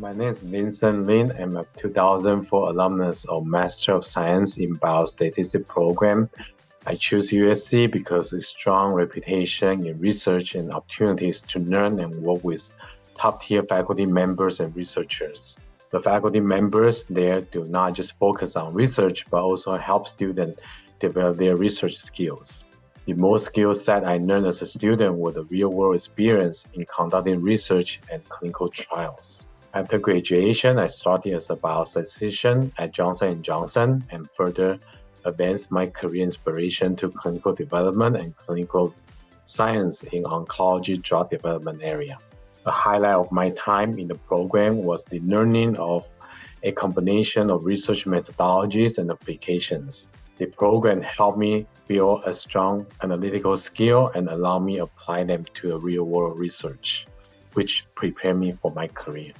My name is Vincent Lin. I'm a 2004 alumnus of Master of Science in Biostatistics program. I choose USC because its strong reputation in research and opportunities to learn and work with top-tier faculty members and researchers. The faculty members there do not just focus on research, but also help students develop their research skills. The most skill set I learned as a student was the real-world experience in conducting research and clinical trials. After graduation, I started as a biostatistician at Johnson & Johnson and further advanced my career inspiration to clinical development and clinical science in oncology drug development area. A highlight of my time in the program was the learning of a combination of research methodologies and applications. The program helped me build a strong analytical skill and allowed me to apply them to a real-world research, which prepared me for my career.